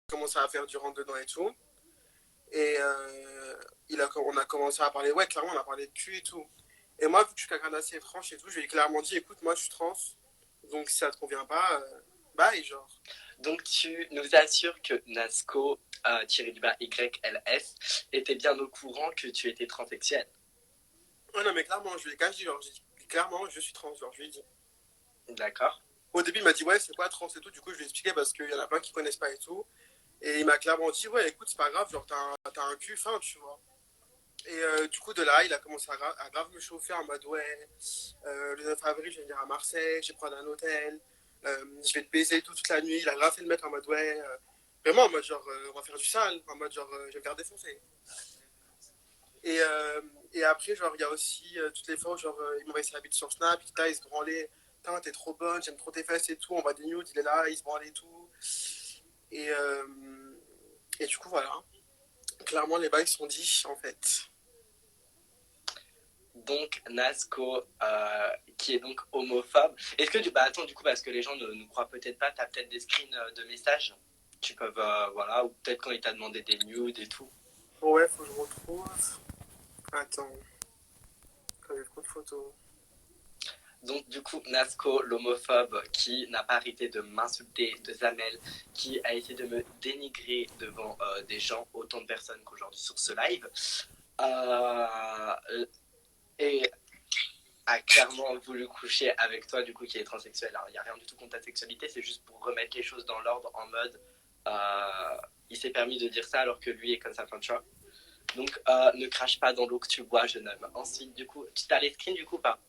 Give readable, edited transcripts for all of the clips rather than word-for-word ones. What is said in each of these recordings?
commencé à faire du rentre-dedans et tout. Et on a commencé à parler, ouais, clairement, on a parlé de cul et tout. Et moi, vu que je suis quelqu'un d'assez franche et tout, je lui ai clairement dit, écoute, moi, je suis trans, donc si ça te convient pas, bye, genre. Donc tu nous assures que Nasco, tiré du bas YLS, était bien au courant que tu étais transsexuel. Ouais, non, mais clairement, je lui ai caché, genre, j'ai dit, clairement, je suis trans, genre, je lui ai dit. D'accord. Au début, il m'a dit, ouais, c'est quoi trans et tout, du coup, je lui ai expliqué parce qu'il y en a plein qui connaissent pas et tout. Et il m'a clairement dit, ouais, écoute, c'est pas grave, genre, t'as un cul fin, tu vois. Et du coup, de là, il a commencé à grave me chauffer en mode, ouais, le 9 avril, je vais venir à Marseille, je vais prendre un hôtel, je vais te baiser toute la nuit. Il a grave fait le mec en mode, ouais, vraiment en mode, genre, on va faire du sale, en mode, genre, je vais me faire défoncer. Et, euh, et après, genre, il y a aussi toutes les fois où, genre, il m'envoyait ses habits sur Snap, il se branlait, putain, t'es trop bonne, j'aime trop tes fesses et tout, on va des nudes, il est là, il se branlait et tout. Et, euh, et du coup, voilà. Clairement, les bails sont dits, en fait. Donc Nasco, qui est donc homophobe. Est-ce que bah attends du coup parce que les gens ne nous croient peut-être pas, t'as peut-être des screens de messages qui peuvent voilà ou peut-être quand il t'a demandé des nudes et tout. Bon, ouais, faut que je retrouve. Attends, quand j'ai trop de photos. Donc du coup Nasco, l'homophobe qui n'a pas arrêté de m'insulter, de Zamel, qui a essayé de me dénigrer devant des gens, autant de personnes qu'aujourd'hui sur ce live, et a clairement voulu coucher avec toi, du coup, qui est transsexuel. Alors, il n'y a rien du tout contre ta sexualité, c'est juste pour remettre les choses dans l'ordre en mode il s'est permis de dire ça alors que lui est comme ça, enfin, tu vois. Donc, ne crache pas dans l'eau que tu bois, jeune homme. Ensuite, du coup, tu as les screens, du coup, pas.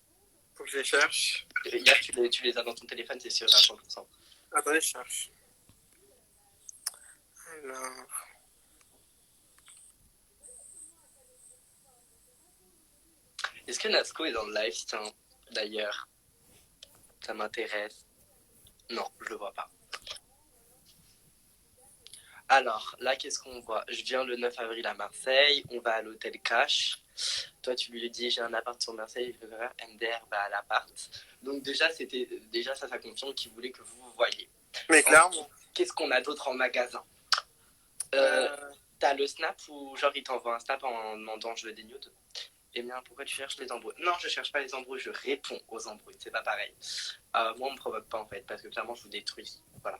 Faut que je les cherche. Hier, tu les as dans ton téléphone, c'est sûr, à 100%. Attendez, je cherche. Alors. Est-ce que Nasco est dans le live, tiens, d'ailleurs? Ça m'intéresse. Non, je le vois pas. Alors, là, qu'est-ce qu'on voit? Je viens le 9 avril à Marseille, on va à l'hôtel Cash. Toi, tu lui dis, j'ai un appart sur Marseille, MDR, bah à l'appart. Donc déjà ça confirme qu'il voulait que vous vous voyiez. Mais clairement. Qu'est-ce qu'on a d'autre en magasin? Euh, T'as le snap ou genre il t'envoie un snap en demandant je veux des nudes? Eh bien, pourquoi tu cherches les embrouilles? Non, je cherche pas les embrouilles, je réponds aux embrouilles, c'est pas pareil. Moi, on me provoque pas en fait, parce que clairement, je vous détruis. Voilà.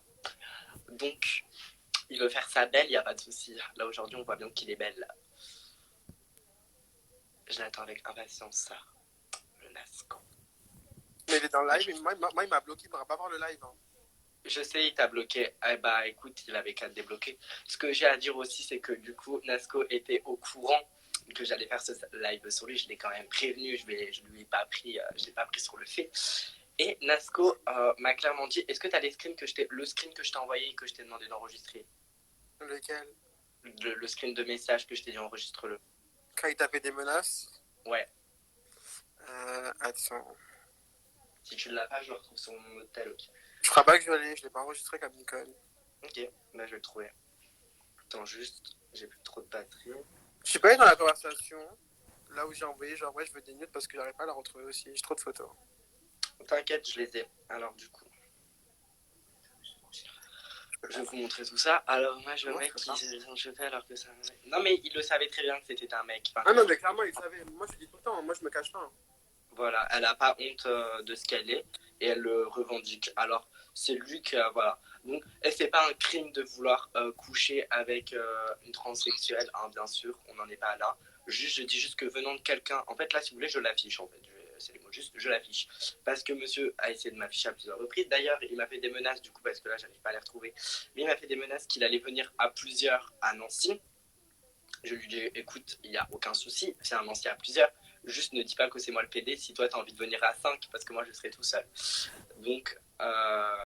Donc, il veut faire ça belle, il n'y a pas de souci. Là, aujourd'hui, on voit bien qu'il est belle. Je l'attends avec impatience, ça. Le Nasco. mais il est dans le live, moi, il m'a bloqué, il pourra pas voir le live. Hein. Je sais, il t'a bloqué. Eh bah, écoute, il avait qu'à te débloquer. Ce que j'ai à dire aussi, c'est que du coup, Nasco était au courant que j'allais faire ce live sur lui. Je l'ai quand même prévenu. Je lui ai pas pris, je l'ai pas pris sur le fait. Et Nasco m'a clairement dit, est-ce que tu as le screen que je t'ai envoyé et que je t'ai demandé d'enregistrer? Lequel? Le screen de message que je t'ai dit enregistre-le. Quand il tapait des menaces. Ouais. Attends. Si tu ne l'as pas, je le retrouve sur mon hôtel. Okay. Je crois pas que je l'ai pas enregistré comme Nicole. Ok, bah je vais le trouver. Attends juste, j'ai plus trop de batterie. Je suis pas allé dans la conversation, là où j'ai envoyé, genre, ouais, je veux des nudes parce que j'arrive pas à la retrouver aussi. J'ai trop de photos. T'inquiète, je les ai. Alors du coup, je vais vous montrer tout ça. Alors moi, je mec qui se fait alors que c'est un mec. Non mais il le savait très bien que c'était un mec. Enfin, ah non, mais clairement, il savait. Moi, je dis tout le temps, moi, je me cache pas. Hein. Voilà, elle n'a pas honte de ce qu'elle est et elle le revendique. Alors, c'est lui qui a, voilà. Donc, c'est pas un crime de vouloir coucher avec une transsexuelle, hein, bien sûr, on n'en est pas là. Juste, je dis juste que venant de quelqu'un, en fait, là, si vous voulez, je l'affiche, en fait. C'est les mots juste, je l'affiche. Parce que monsieur a essayé de m'afficher à plusieurs reprises. D'ailleurs, il m'a fait des menaces, du coup, parce que là, j'arrive pas à les retrouver. Mais il m'a fait des menaces qu'il allait venir à plusieurs à Nancy. Je lui dis, écoute, il n'y a aucun souci, c'est un Nancy à plusieurs. Juste ne dis pas que c'est moi le PD si toi tu as envie de venir à 5 parce que moi je serai tout seul. Donc